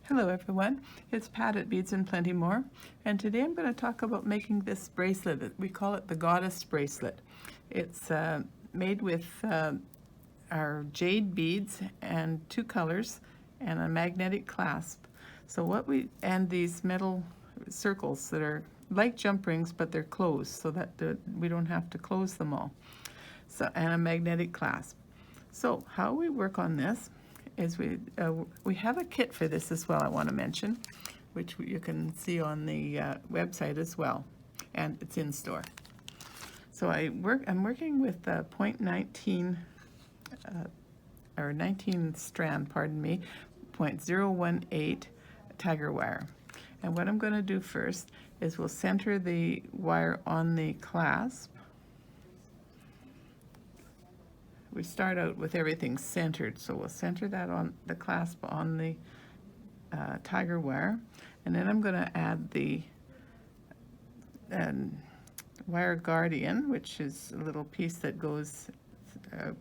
Hello everyone, it's Pat at Beads and Plenty More, and today I'm going to talk about making this bracelet. We call it the Goddess Bracelet. It's made with our jade beads and 2 colors and a magnetic clasp. And these metal circles that are like jump rings, but they're closed so that we don't have to close them all. And a magnetic clasp. So how we work on this is we have a kit for this as well, I want to mention, which you can see on the website as well, and it's in store. So I'm working with 0.19 or 19 strand, pardon me, 0.018 tiger wire. And what I'm going to do first is we'll center the wire on the clasp. We start out with everything centered, so we'll center that on the clasp on the tiger wire, and then I'm going to add the wire guardian, which is a little piece that goes,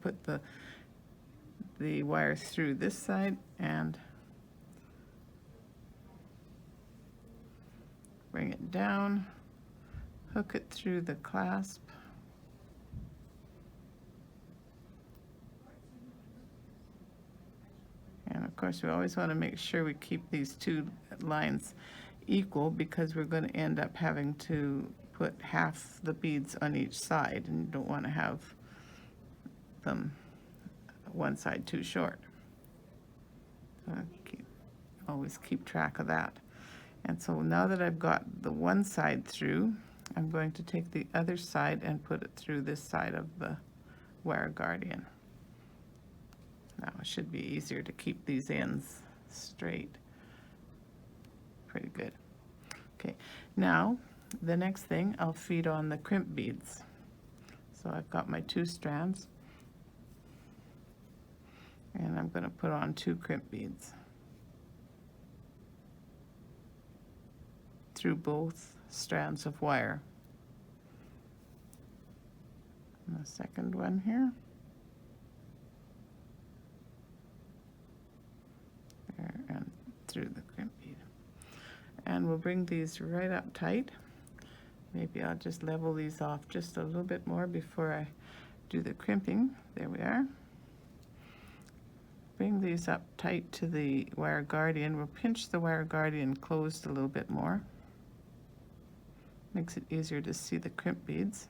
put the wire through this side and bring it down, hook it through the clasp, and of course we always want to make sure we keep these 2 lines equal, because we're going to end up having to put half the beads on each side, and you don't want to have them one side too short. Always keep track of that. And so now that I've got the one side through, I'm going to take the other side and put it through this side of the wire guardian. Now it should be easier to keep these ends straight. Pretty good. Okay, now the next thing, I'll feed on the crimp beads. So I've got my 2 strands, and I'm going to put on 2 crimp beads through both strands of wire. And the second one here. There, and through the crimp bead. And we'll bring these right up tight. Maybe I'll just level these off just a little bit more before I do the crimping. There we are. Bring these up tight to the wire guardian. We'll pinch the wire guardian closed a little bit more. Makes it easier to see the crimp beads.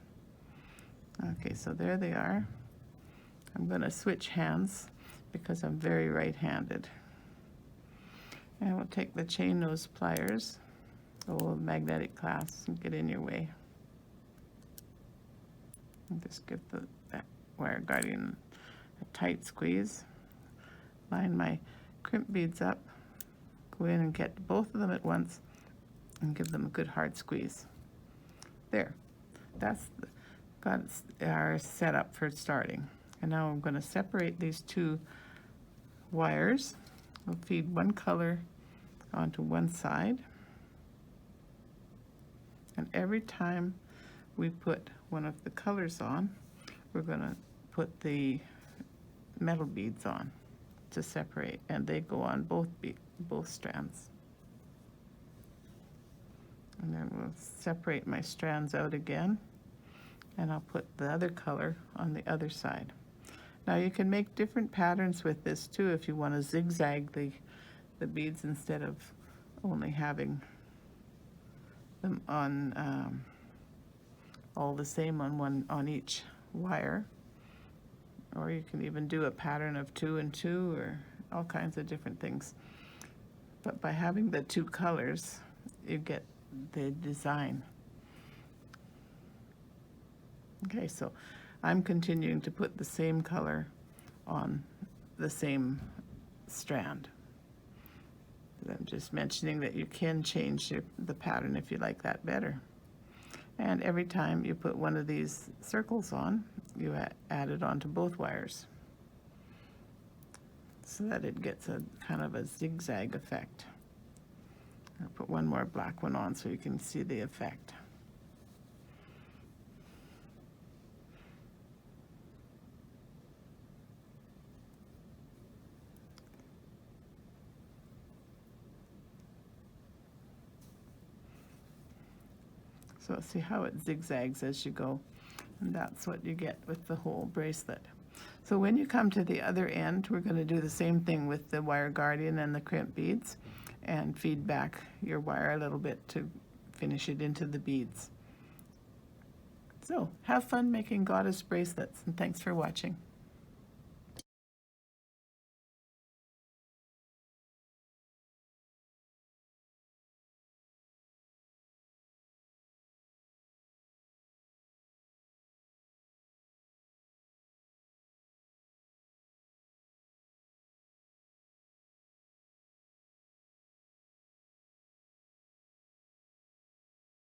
Okay, so there they are. I'm going to switch hands because I'm very right-handed. And we'll take the chain nose pliers, the magnetic clasp, and get in your way. And just give that wire guardian a tight squeeze. Line my crimp beads up, go in and get both of them at once, and give them a good hard squeeze. There, that's got our setup for starting. And now I'm going to separate these 2 wires. We'll feed one color onto one side, and every time we put one of the colors on, we're going to put the metal beads on to separate, and they go on both strands. And then we'll separate my strands out again, and I'll put the other color on the other side. Now you can make different patterns with this too if you want to zigzag the beads instead of only having them on all the same on each wire. Or you can even do a pattern of 2 and 2, or all kinds of different things. But by having the 2 colors, you get the design. Okay, so I'm continuing to put the same color on the same strand. I'm just mentioning that you can change the pattern if you like that better. And every time you put one of these circles on, you add it onto both wires so that it gets a kind of a zigzag effect. I'll put one more black one on so you can see the effect. So see how it zigzags as you go. And that's what you get with the whole bracelet. So when you come to the other end, we're going to do the same thing with the wire guardian and the crimp beads, and feed back your wire a little bit to finish it into the beads. So have fun making goddess bracelets, and thanks for watching.